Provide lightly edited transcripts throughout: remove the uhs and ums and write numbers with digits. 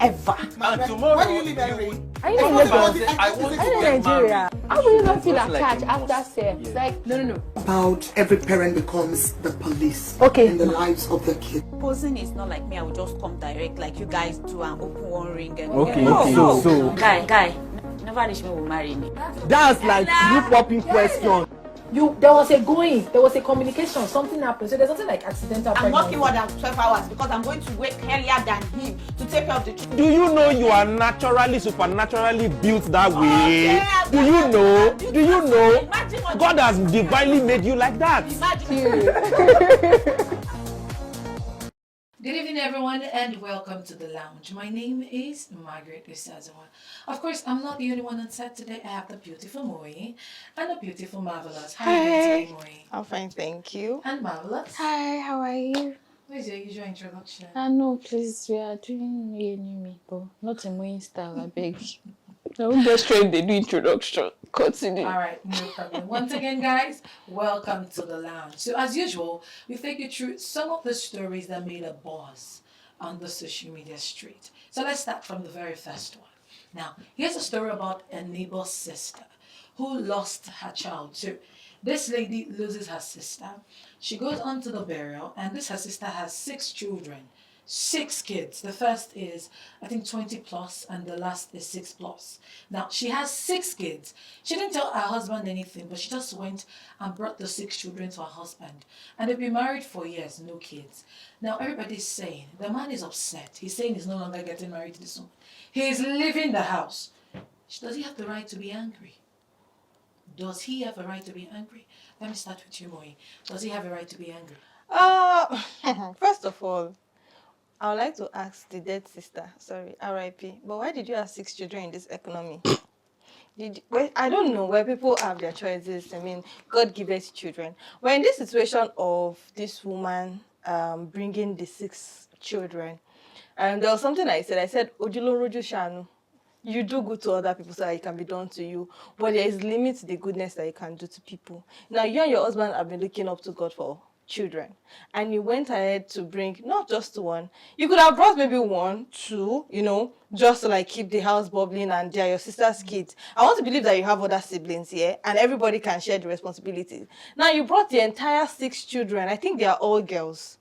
ever. And tomorrow, why do you live every? Are you in Lagos? I want to Are you in get Nigeria? married. How will you not feel Just like attached after sex? Yeah. Like, no. About every parent becomes the police Okay. in the lives of the kid. Posing is not like me. I will just come direct like you guys do and open one ring and Okay, no. so Guy, never reach me will marry me. that's like you popping question. There was a communication, something happened. So there's nothing like accidental I'm pregnancy. working more than 12 hours because I'm going to wake earlier than him to take care of the children. Do you know you are naturally, supernaturally built that way? Yeah, Do you know? Do you know? Imagine what God has divinely made you like that. Imagine. Good evening, everyone, and welcome to the lounge. My name is Margaret Isazawa. Of course, I'm not the only one on set today. I have the beautiful Moi and the beautiful Marvelous. How are you doing today, Moi? I'm fine, thank you. And Marvelous. Hi, how are you? What is your usual introduction? No, please, we are doing me, but not in my style, I beg. I will get straight they do introduction. Continue. All right, no problem. Once again, guys, welcome to the lounge. So, as usual, we take you through some of the stories that made a buzz on the social media street. So, let's start from the very first one. Now, here's a story about a neighbor's sister who lost her child. So, this lady loses her sister. She goes on to the burial, and her sister has 6 children. 6 kids. The first is, I think, 20 plus, and the last is 6 plus. Now, she has 6 kids. She didn't tell her husband anything, but she just went and brought the 6 children to her husband. And they've been married for years, no kids. Now, everybody's saying, the man is upset. He's saying he's no longer getting married to this woman. He is leaving the house. Does he have the right to be angry? Does he have a right to be angry? Let me start with you, Moi. Does he have a right to be angry? First of all, I would like to ask the dead sister, sorry, RIP, but why did you have 6 children in this economy? I don't know where people have their choices. I mean, God gives us children. We're in this situation of this woman bringing the 6 children. And there was something I said, Ojulo Roju Shanu. You do good to other people so that it can be done to you. But there is limit to the goodness that you can do to people. Now, you and your husband have been looking up to God for children. And you went ahead to bring not just one. You could have brought maybe 1, 2, just to like keep the house bubbling and they're your sister's kids. I want to believe that you have other siblings here and everybody can share the responsibility. Now, you brought the entire 6 children, I think they are all girls,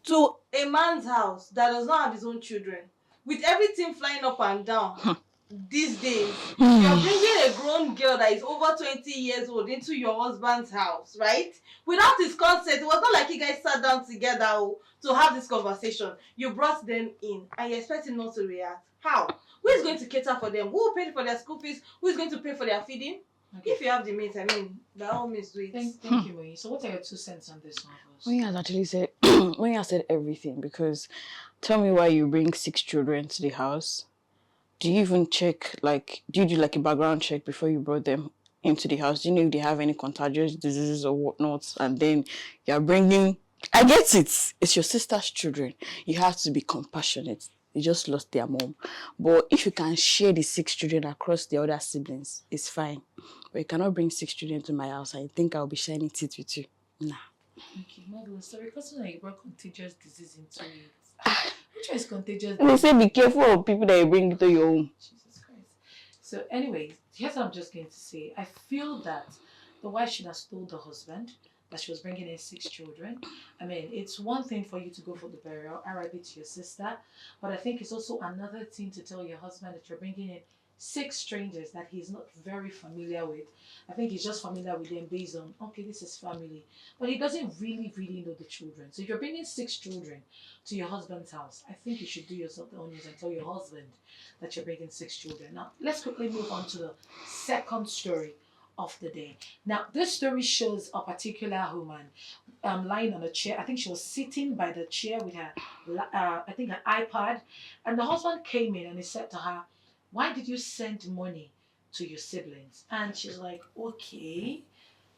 to a man's house that does not have his own children. With everything flying up and down. These days, you're bringing a grown girl that is over 20 years old into your husband's house, right? Without his consent. It was not like you guys sat down together to have this conversation. You brought them in and you expect him not to react. How? Who is going to cater for them? Who will pay for their school fees? Who is going to pay for their feeding? Okay. If you have the means, I mean, by all means do it. Thank you, Moi. So what are your 2 cents on this one? When has actually said, when has said everything, because tell me why you bring 6 children to the house. Do you even check, do you do like a background check before you brought them into the house? Do you know if they have any contagious diseases or whatnot? And then you're bringing, I get it, it's your sister's children. You have to be compassionate. They just lost their mom. But if you can share the 6 children across the other siblings, it's fine. But you cannot bring 6 children to my house. I think I'll be shining teeth with you. Nah. Okay, Marvelous. So because you brought contagious disease into it. Which one is contagious? They say be careful of people that you bring to your home. Jesus Christ. So anyways, here's what I'm just going to say. I feel that the wife should have told the husband that she was bringing in 6 children. I mean, it's one thing for you to go for the burial, RIP to your sister, but I think it's also another thing to tell your husband that you're bringing in 6 strangers that he's not very familiar with. I think he's just familiar with them based on, okay, this is family. But he doesn't really know the children. So if you're bringing 6 children to your husband's house, I think you should do yourself the honors and tell your husband that you're bringing 6 children. Now, let's quickly move on to the second story of the day. Now, this story shows a particular woman lying on a chair. I think she was sitting by the chair with her, I think her iPad. And the husband came in and he said to her, why did you send money to your siblings? And she's like, okay,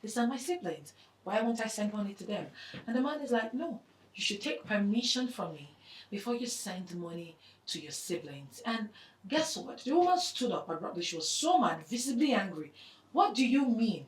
these are my siblings. Why won't I send money to them? And the man is like, no, you should take permission from me before you send money to your siblings. And guess what? The woman stood up abruptly. She was so mad, visibly angry. What do you mean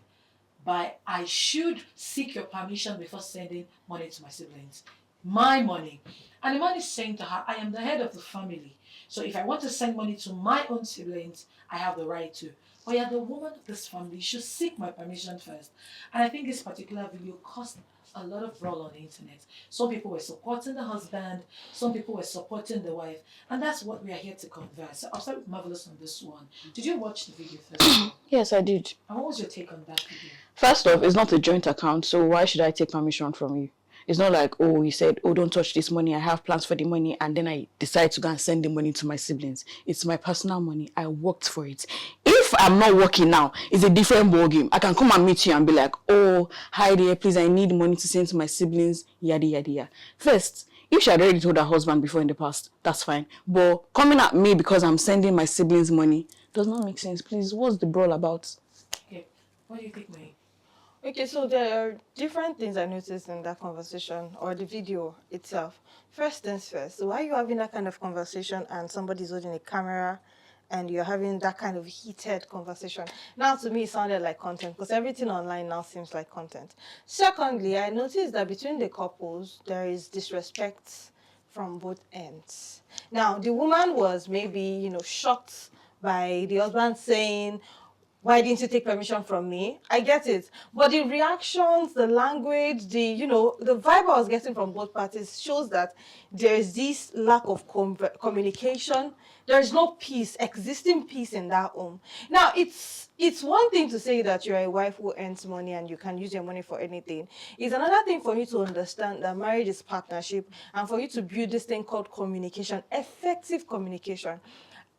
by I should seek your permission before sending money to my siblings? My money. And the man is saying to her, I am the head of the family. So if I want to send money to my own siblings, I have the right to. But yeah, the woman of this family, you should seek my permission first. And I think this particular video caused a lot of brawl on the internet. Some people were supporting the husband, some people were supporting the wife, and that's what we are here to converse. So I'll start with Marvelous on this one. Did you watch the video first of all? Yes, I did. And what was your take on that video? First off, it's not a joint account, so why should I take permission from you? It's not like, oh, you said, oh, don't touch this money. I have plans for the money. And then I decide to go and send the money to my siblings. It's my personal money. I worked for it. If I'm not working now, it's a different ballgame. I can come and meet you and be like, oh, hi there, please, I need money to send to my siblings, yada, yada, yada. First, if she had already told her husband before in the past, that's fine. But coming at me because I'm sending my siblings money does not make sense. Please, what's the brawl about? Okay, what do you think, May? Okay, so there are different things I noticed in that conversation or the video itself. First things first, so why are you having that kind of conversation and somebody's holding a camera and you're having that kind of heated conversation? Now, to me, it sounded like content because everything online now seems like content. Secondly, I noticed that between the couples, there is disrespect from both ends. Now, the woman was maybe, shocked by the husband saying, why didn't you take permission from me? I get it. But the reactions, the language, the vibe I was getting from both parties shows that there is this lack of communication. There is no peace, existing peace in that home. Now, it's one thing to say that you're a wife who earns money and you can use your money for anything. It's another thing for you to understand that marriage is partnership and for you to build this thing called communication, effective communication.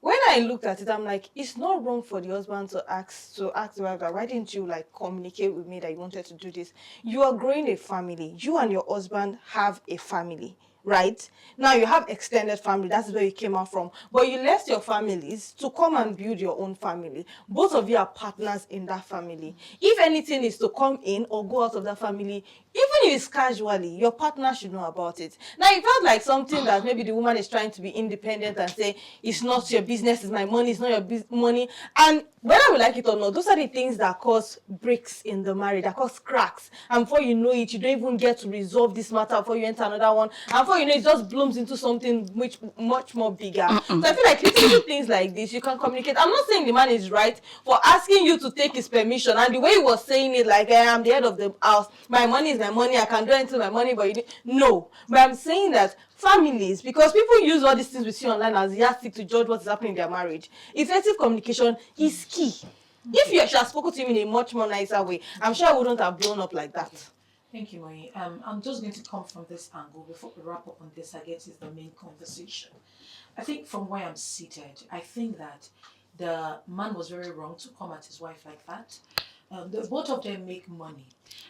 When I looked at it, I'm like, it's not wrong for the husband to ask the wife that, why didn't you communicate with me that you wanted to do this? You are growing a family. You and your husband have a family, right? Now you have extended family. That's where you came out from. But you left your families to come and build your own family. Both of you are partners in that family. If anything is to come in or go out of that family, even if it's casually, your partner should know about it. Now, it felt like something that maybe the woman is trying to be independent and say, it's not your business, it's my money, it's not your money. And whether we like it or not, those are the things that cause breaks in the marriage, that cause cracks. And before you know it, you don't even get to resolve this matter before you enter another one. And before you know it, just blooms into something much more bigger. So I feel like little things like this, you can communicate. I'm not saying the man is right for asking you to take his permission. And the way he was saying it, like, I'm the head of the house, my money is my money, I can do anything with my money, but no. But I'm saying that families, because people use all these things we see online as yardstick to judge what is happening in their marriage, effective communication is key. If you had spoken to him in a much more nicer way, I'm sure I wouldn't have blown up like that. Thank you, Mai. I'm just going to come from this angle before we wrap up on this. I guess is the main conversation. I think from where I'm seated, I think that the man was very wrong to come at his wife like that. The both of them make money.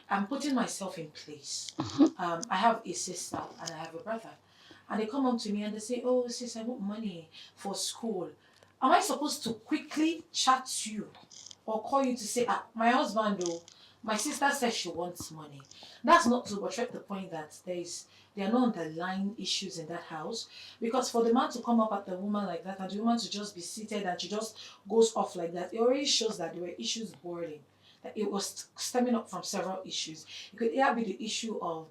I'm putting myself in place. I have a sister and I have a brother. And they come up to me and they say, oh, sis, I want money for school. Am I supposed to quickly chat you or call you to say, my husband, though, my sister says she wants money? That's not to portray the point that there are no underlying issues in that house. Because for the man to come up at the woman like that and the woman to just be seated and she just goes off like that, it already shows that there were issues boiling. That it was stemming up from several issues. It could either be the issue of,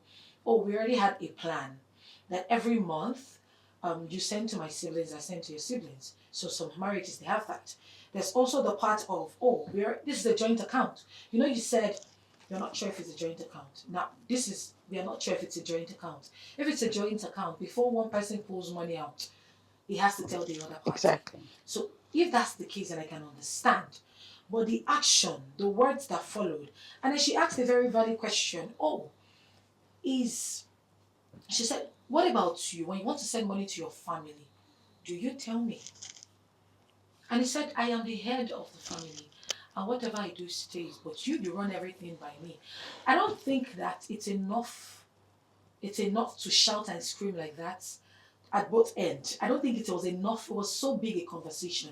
oh, we already had a plan that every month you send to my siblings, I send to your siblings. So some marriages, they have that. There's also the part of, oh, this is a joint account. You said you're not sure if it's a joint account. Now, we are not sure if it's a joint account. If it's a joint account, before one person pulls money out, he has to tell the other party. Exactly. So if that's the case, then I can understand. But the action, the words that followed, and then she asked a very valid question. She said, what about you? When you want to send money to your family, do you tell me? And he said, I am the head of the family. And whatever I do stays, but you run everything by me. I don't think that it's enough to shout and scream like that at both ends. I don't think it was enough. It was so big a conversation.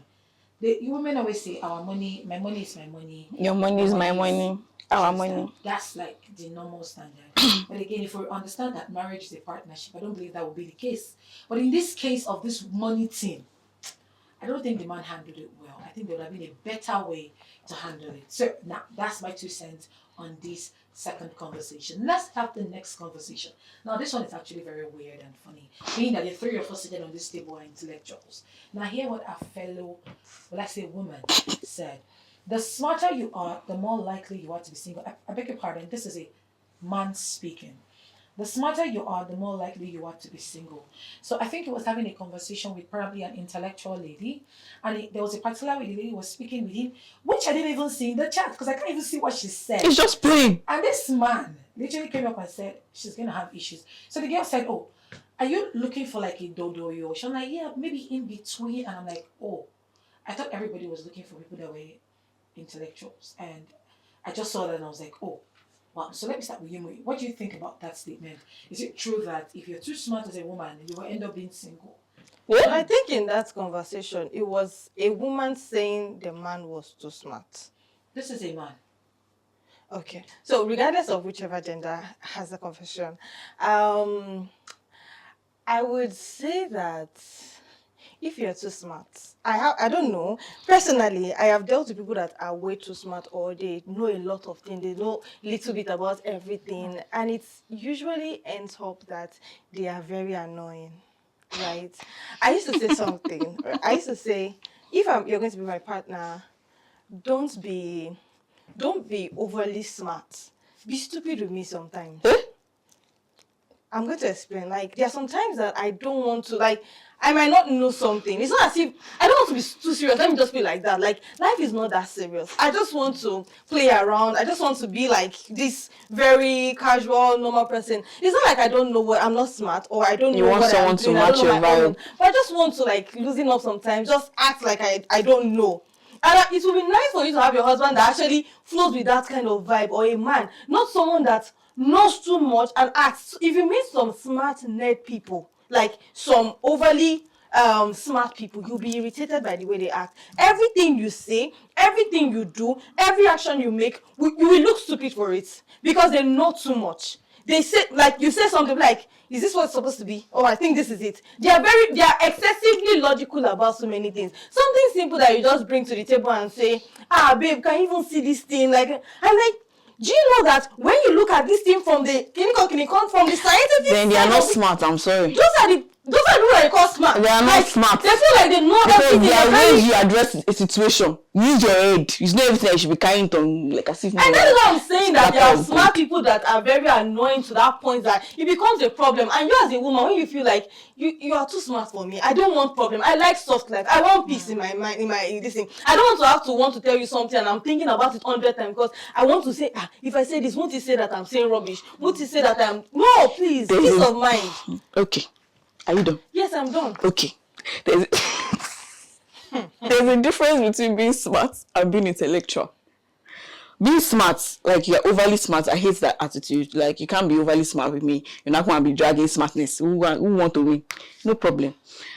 The women always say, our money, my money is my money. Your money is my money. Our money. That's like the normal standard. But again, if we understand that marriage is a partnership, I don't believe that would be the case. But in this case of this money thing, I don't think the man handled it well. I think there would have been a better way to handle it. So now that's my 2 cents on this second conversation. Let's have the next conversation. Now, this one is actually very weird and funny, being that the three of us sitting on this table are intellectuals. Now, hear what our fellow, well, let's say woman, said. The smarter you are, the more likely you are to be single. I beg your pardon, this is a man speaking. The smarter you are, the more likely you are to be single. So I think he was having a conversation with probably an intellectual lady, and there was a particular way the lady was speaking with him, which I didn't even see in the chat because I can't even see what she said. It's just plain. And this man literally came up and said she's gonna have issues. So the girl said, "Oh, are you looking for like a dodo-yo?" She's like, "Yeah, maybe in between." And I'm like, "Oh, I thought everybody was looking for people that were intellectuals." And I just saw that and I was like, "Oh, wow." So let me start with you, Moi. What do you think about that statement? Is it true that if you're too smart as a woman, you will end up being single? Well, I think in that conversation, it was a woman saying the man was too smart. This is a man. Okay. So regardless of whichever gender has the conversation, I would say that if you're too smart, I don't know. Personally, I have dealt with people that are way too smart, or they know a lot of things, they know a little bit about everything, and it usually ends up that they are very annoying, right? I used to say something. I used to say, if you're going to be my partner, don't be overly smart. Be stupid with me sometimes. I'm going to explain. Like, there are some times that I don't want to, like, I might not know something. It's not as if I don't want to be too serious. Let me just be like that. Like, life is not that serious. I just want to play around. I just want to be like this very casual, normal person. It's not like I don't know what I'm not smart, or I don't know what I'm doing. I don't know my own. But I just want to like loosen up sometimes. Just act like I don't know. And it would be nice for you to have your husband that actually flows with that kind of vibe, or a man, not someone that knows too much and acts. If you meet some smart nerd people, like some overly smart people, you'll be irritated by the way they act. Everything you say, everything you do, every action you make, you will look stupid for it because they know too much. They say, like, you say something like, is this what it's supposed to be? Oh, I think this is it. They are excessively logical about so many things. Something simple that you just bring to the table and say, babe, can you even see this thing? Like, I'm like, do you know that when you look at this thing from the clinical, from the scientific, then they are not smart, I'm sorry. Those are the people that they call smart. They are not smart. They feel like they know everything. Because there are ways you address a situation. Use your head. It's not everything that you should be carrying on like as if. And that's what I'm saying, that there are smart people that are very annoying to that point that it becomes a problem. And you as a woman, when you feel like you are too smart for me, I don't want problem. I like soft life. I want peace in my mind, in this thing. I don't want to tell you something and I'm thinking about it 100 times because I want to say, if I say this, won't you say that I'm saying rubbish? Won't you say that I'm no, please, peace of mind. Okay. Are you done? Yes, I'm done. Okay. There's a difference between being smart and being intellectual. Being smart, like you're overly smart, I hate that attitude. Like you can't be overly smart with me. You're not going to be dragging smartness. Who want to win? No problem.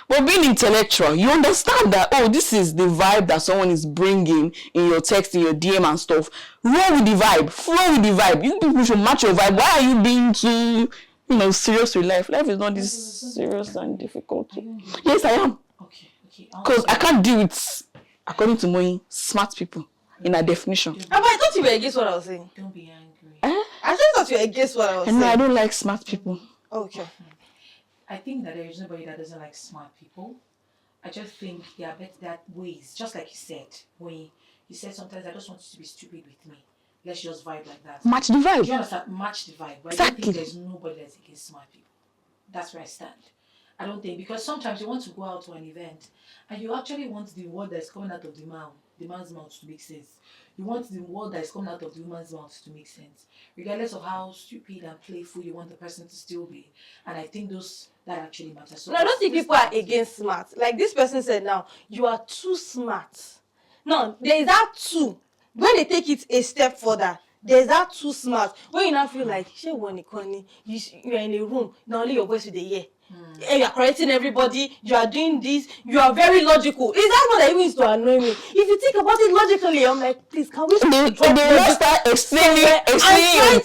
But being intellectual, you understand that, this is the vibe that someone is bringing in your text, in your DM and stuff. Roll with the vibe. Flow with the vibe. You people should match your vibe. Why are you being too... serious with life. Life is not this serious and difficult. Yes, I am. Okay. Because I can't deal with, according to Moi, smart people in a definition. But I thought you were against what I was saying. Don't be angry. I just thought you were against what I was saying. No, I don't like smart people. Okay. I think that there is nobody that doesn't like smart people. I just think there are ways, just like you said, when you said sometimes I just want you to be stupid with me. Let's just vibe like that. Match the vibe. Do you understand? Match the vibe. But exactly. I don't think there's nobody that's against smart people. That's where I stand. I don't think, because sometimes you want to go out to an event and you actually want the word that's coming out of the man's mouth to make sense. You want the word that's coming out of the woman's mouth to make sense. Regardless of how stupid and playful you want the person to still be. And I think that actually matters. So no, I don't think people are against smart. Like this person said now, you are too smart. No, there is that too. When they take it a step further, there's that too smart. When you now feel like, you're in a room, now only your voice with the ear. You are correcting everybody, you are doing this, you are very logical. Is that what I mean to annoy me? If you think about it logically, I'm like, please, can we start explaining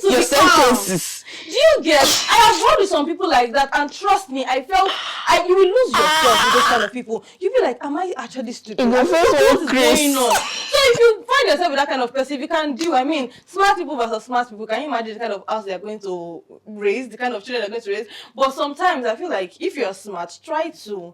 your sentences? Do you get? I have worked with some people like that, and trust me, you will lose yourself with those kind of people. You'll be like, am I actually stupid? In the What first is one, going on? So if you find yourself with that kind of person, if you can do, I mean, smart people versus smart people, can you imagine the kind of house they're going to raise, the kind of children they're going to raise? But sometimes I feel like if you're smart, try to,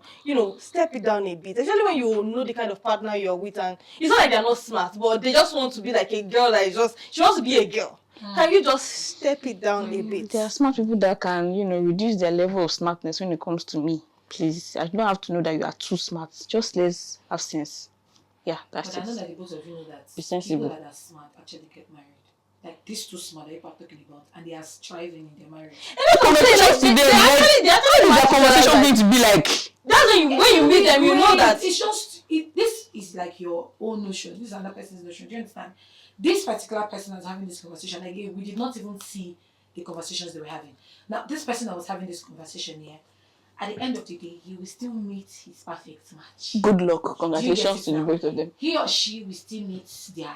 step it down a bit. Especially when you know the kind of partner you're with, and it's not like they're not smart, but they just want to be like a girl that is she wants to be a girl. Can you just step it down a bit? There are smart people that can, reduce their level of smartness when it comes to me. Please, I don't have to know that you are too smart. Just let's have sense. Yeah, that's But it. I know that the both of you know that Be sensible. people that are smart actually get married. Like these two smart that people are talking about, and they are striving in their marriage. Conversations today, what is the conversation going to be like? That's when you meet them, you know that. It's just this is like your own notion. This is another person's notion. Do you understand? This particular person that's having this conversation, again, we did not even see the conversations they were having. Now, this person that was having this conversation here, at the end of the day, he will still meet his perfect match. Good luck. Congratulations to the both of them. He or she will still meet their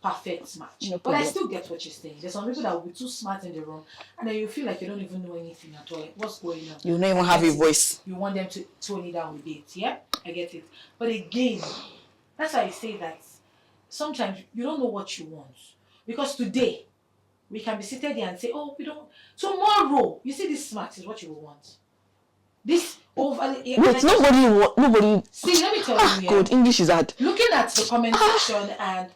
perfect match. No But I problem. still get what you're saying. There's some people that will be too smart in the room, and then you feel like you don't even know anything at all. Like, what's going on? You will not even have a voice. You want them to tone it down with it. Yeah, I get it. But again, that's why I say that sometimes you don't know what you want. Because today, we can be seated here and say, oh, we don't. Tomorrow, you see, this smart is what you will want. This overly. Wait, nobody. See, let me tell you. Yeah, God, English is hard. looking at the comment section and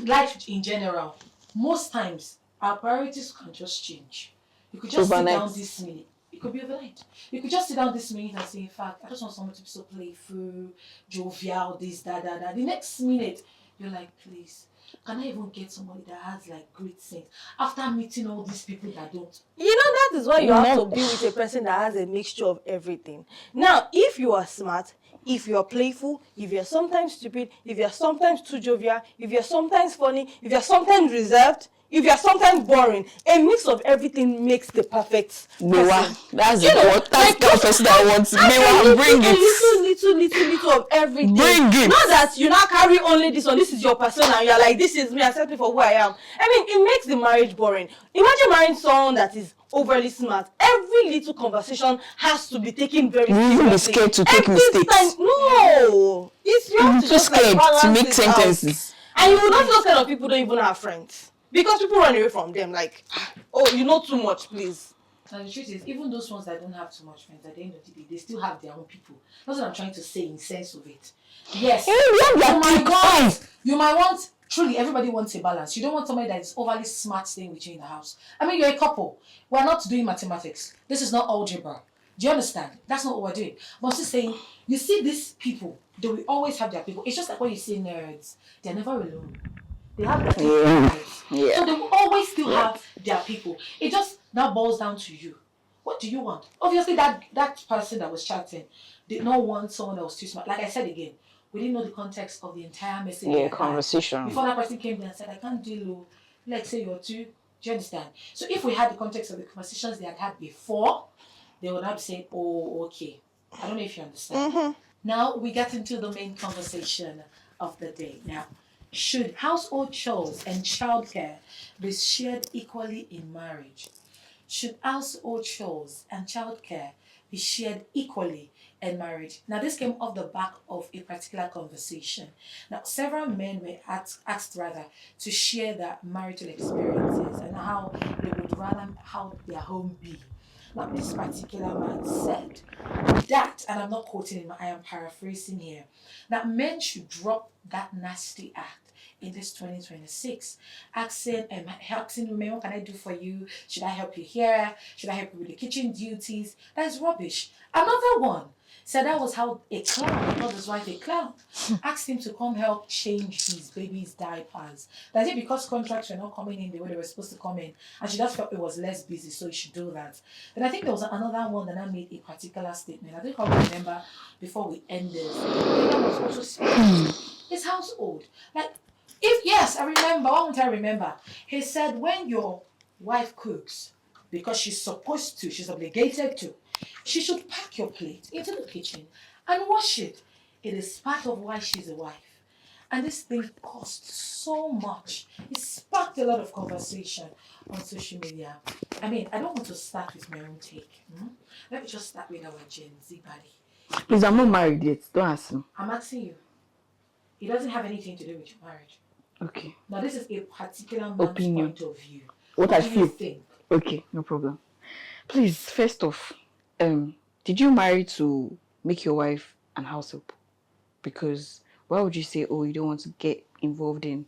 life in general, most times our priorities can just change. You could just Overnight. sit down this minute. It could be overnight. You could just sit down this minute and say, in fact, I just want someone to be so playful, jovial, this, that. The next minute, you're like, please, can I even get somebody that has like great sense after meeting all these people that don't? That is why you have to be with a person that has a mixture of everything. Now, if you are smart, if you're playful, if you're sometimes stupid, if you're sometimes too jovial, if you're sometimes funny, if you're sometimes reserved, if you're sometimes boring, a mix of everything makes the perfect person. That's the person that I want. Mewa, bring it. Little of everything. Bring it. Not that you now carry only this one. This is your persona, and you're like, this is me. Accept me for who I am. I mean, it makes the marriage boring. Imagine marrying someone that is overly smart. Every little conversation has to be taken very seriously. You will be scared to take mistakes. No, you have to too just scared balance to make it sentences. out. And you will not those kind of people don't even have friends. Because people run away from them, like, oh, you know too much, please. And the truth is, even those ones that don't have too much friends, at the end of the day, they still have their own people. That's what I'm trying to say in sense of it. Yes, you might want, truly, everybody wants a balance. You don't want somebody that is overly smart staying with you in the house. I mean, you're a couple. We're not doing mathematics. This is not algebra. Do you understand? That's not what we're doing. But I'm just saying, you see these people, they will always have their people. It's just like when you see nerds, they're never alone. They have their people. Yeah. So they will always still have their people. It just now boils down to you. What do you want? Obviously, that person that was chatting did not want someone that was too smart. Like I said again, we didn't know the context of the entire message. Yeah, conversation. Before that person came there and said, I can't deal with, let's say you're too. Do you understand? So if we had the context of the conversations they had before, they would have said, oh, okay. I don't know if you understand. Mm-hmm. Now we get into the main conversation of the day. Now, should household chores and childcare be shared equally in marriage? Should household chores and childcare be shared equally in marriage? Now, this came off the back of a particular conversation. Now, several men were asked to share their marital experiences and how they would rather how their home be. Now, this particular man said that, and I'm not quoting him, I am paraphrasing here, that men should drop that nasty act in this 2026, asking women, what can I do for you? Should I help you here? Should I help you with the kitchen duties? That is rubbish. Another one said that was how a clown, not his wife, a clown, asked him to come help change his baby's diapers. That is because contracts were not coming in the way they were supposed to come in, and she just felt it was less busy, so he should do that. Then I think there was another one that I made a particular statement. I think I'll remember before we end this. That was also speaking his household. Like, I remember, why won't I remember? He said, when your wife cooks, because she's supposed to, she's obligated to, she should pack your plate into the kitchen and wash it. It is part of why she's a wife. And this thing cost so much. It sparked a lot of conversation on social media. I mean, I don't want to start with my own take. Let me just start with our Gen Z body. Please, I'm not married yet. Don't ask me. I'm asking you. It doesn't have anything to do with your marriage. Okay. Now, this is a particular man's Opinion. point of view. What I do you feel. think? Okay, no problem. Please, first off, did you marry to make your wife an house help? Because why would you say, oh, you don't want to get involved in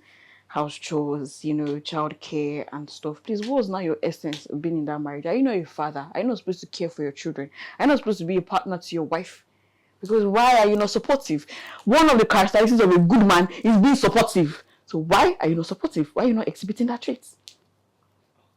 house chores, child care and stuff? Please, what was now your essence of being in that marriage? Are you not a father? Are you not supposed to care for your children? Are you not supposed to be a partner to your wife? Because why are you not supportive? One of the characteristics of a good man is being supportive. So why are you not supportive? Why are you not exhibiting that trait?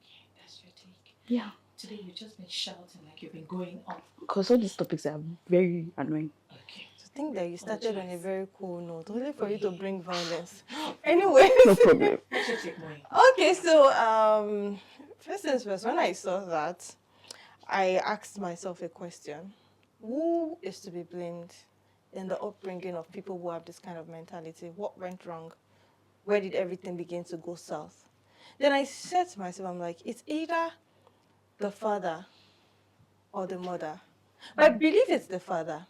Okay, that's your take. Yeah. Today you've just been shouting like you've been going up. Because all these topics are very annoying. Okay. I think that you started on a very cool note, only for you to bring violence. Anyway. No problem. What's your take, Moy? Okay, so first things first, when I saw that, I asked myself a question. Who is to be blamed in the upbringing of people who have this kind of mentality? What went wrong? Where did everything begin to go south? Then I said to myself, I'm like, it's either the father or the mother. But I believe it's the father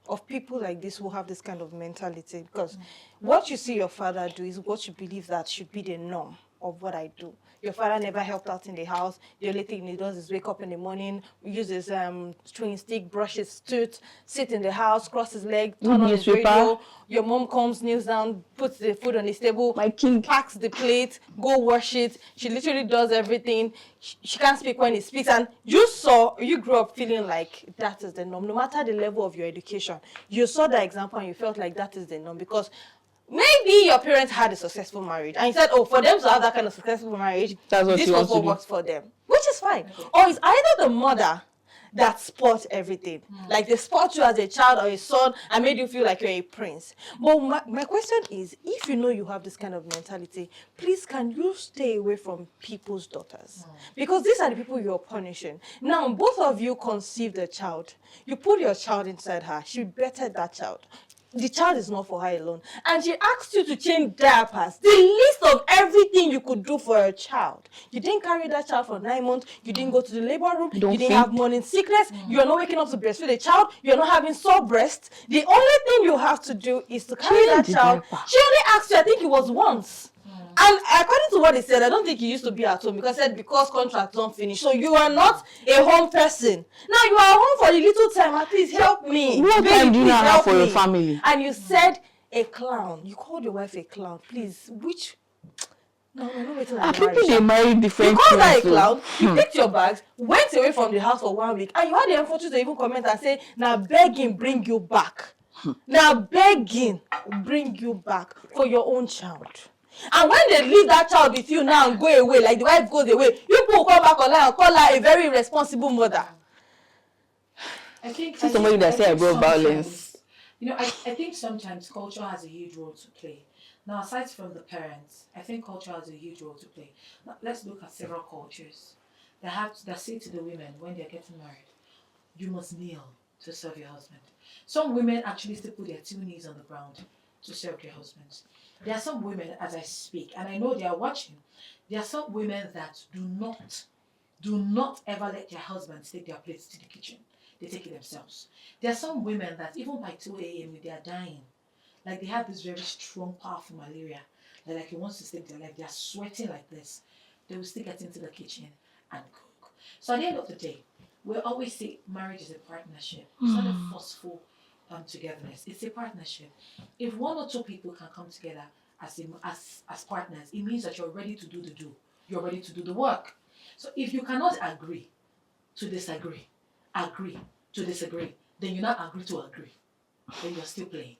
of people like this who have this kind of mentality, because what you see your father do is what you believe that should be the norm of what I do. Your father never helped out in the house. The only thing he does is wake up in the morning, use his chewing stick, brush his tooth, sit in the house, cross his leg, turn on his radio. Your mom comes, kneels down, puts the food on his table, My king. packs the plate, go wash it. She literally does everything. She can't speak when he speaks. And you grew up feeling like that is the norm. No matter the level of your education, you saw the example and you felt like that is the norm, because maybe your parents had a successful marriage and you said, oh, for them to have that kind of successful marriage, That's what this you was want to what do. works for them, which is fine. Or it's either the mother that spoils everything. Like they spoiled you as a child or a son and made you feel like you're a prince. But my question is, if you know you have this kind of mentality, please can you stay away from people's daughters? Because these are the people you're punishing. Now, both of you conceived a child. You put your child inside her. She bettered that child. The child is not for her alone. And she asked you to change diapers. The list of everything you could do for a child. You didn't carry that child for 9 months. You didn't go to the labor room. You didn't have morning sickness. You're not waking up to breastfeed a child. You're not having sore breasts. The only thing you have to do is to carry that child. She only asked you, I think it was once. And according to what he said, I don't think he used to be at home, because he said because contracts don't finish. So you are not a home person. Now you are home for a little time. Please help me. What Baby, time do you please now have help for your me. family? And you said a clown. You called your wife a clown. Please, which? No, wait till I People they marry different. You called her a people. clown. You picked your bags, went away from the house for 1 week, and you had the unfortunate to even comment and say, "Now begging bring you back. Now begging bring you back for your own child." And when they leave that child with you now and go away, like the wife goes away, you people come back online and call her a very responsible mother. I think somebody that say I brought violence. I think sometimes culture has a huge role to play. Now, aside from the parents, I think culture has a huge role to play. Now, let's look at several cultures that say to the women when they're getting married, you must kneel to serve your husband. Some women actually still put their 2 knees on the ground to serve their husbands. There are some women, as I speak, and I know they are watching, there are some women that do not ever let their husbands take their plates to the kitchen. They take it themselves. There are some women that even by 2 a.m. they are dying, like they have this very strong, powerful malaria, like it wants to save their life. They are sweating like this. They will still get into the kitchen and cook. So at the end of the day, we always say marriage is a partnership. It's not a forceful togetherness. It's a partnership. If 1 or 2 people can come together as partners, it means that you're ready to do the do. You're ready to do the work. So if you cannot agree to disagree, agree to disagree, then you not agree to agree. Then you're still playing.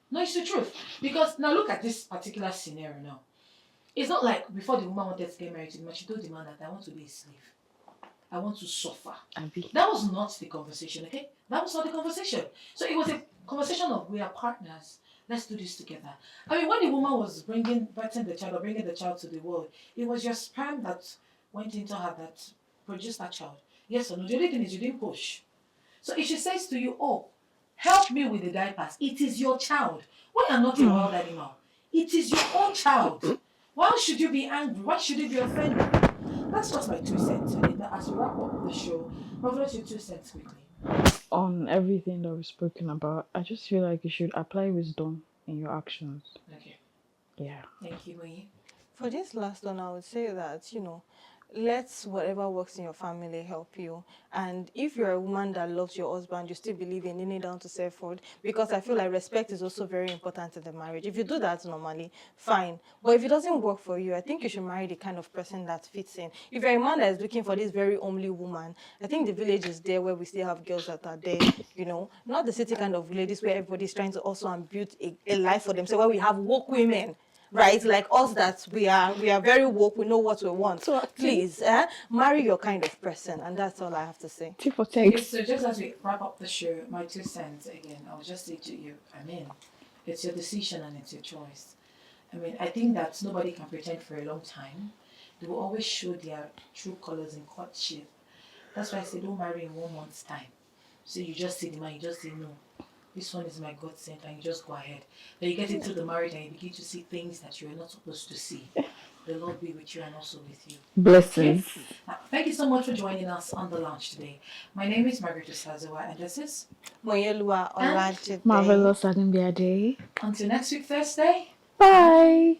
No, it's the truth. Because now look at this particular scenario now. It's not like before the woman wanted to get married to the man, she told the man that I want to be a slave. I want to suffer. That was not the conversation, okay? That was not the conversation. So it was a conversation of we are partners. Let's do this together. I mean, when the woman was bringing the child to the world, it was your sperm that went into her that produced that child. Yes or no? The only thing is you didn't push. So if she says to you, oh, help me with the diapers, it is your child. We are not a wild animal. It is your own child. Why should you be angry? Why should you be offended? That's just my 2 cents on it. Now, as we wrap up the show, Marvelous, your 2 cents quickly. On everything that we've spoken about, I just feel like you should apply wisdom in your actions. Okay. Yeah. Thank you, Moyi. For this last one, I would say that, let whatever works in your family help you. And if you're a woman that loves your husband, you still believe in kneeling down to self-worth, because I feel like respect is also very important in the marriage. If you do that normally, fine. But if it doesn't work for you, I think you should marry the kind of person that fits in. If you're a man that is looking for this very homely woman, I think the village is there where we still have girls that are there, not the city kind of villages where everybody's trying to also and build a life for themselves, where we have woke women. Right, like us, that we are very woke. We know what we want. So please, marry your kind of person, and that's all I have to say. Tip for Okay, text. so just as we wrap up the show, my 2 cents again, I'll just say to you, it's your decision and it's your choice. I think that nobody can pretend for a long time. They will always show their true colors in courtship. That's why I say don't marry in 1 month's time. So you just see the man, you just say no. This one is my God sent, and you just go ahead. Then you get into the marriage and you begin to see things that you are not supposed to see. The Lord be with you and also with you. Blessings. Okay? Now, thank you so much for joining us on the lounge today. My name is Margaret Osazewa, and this is Moyelua Olajide. Marvelous Adimbiade. until next week Thursday. Bye.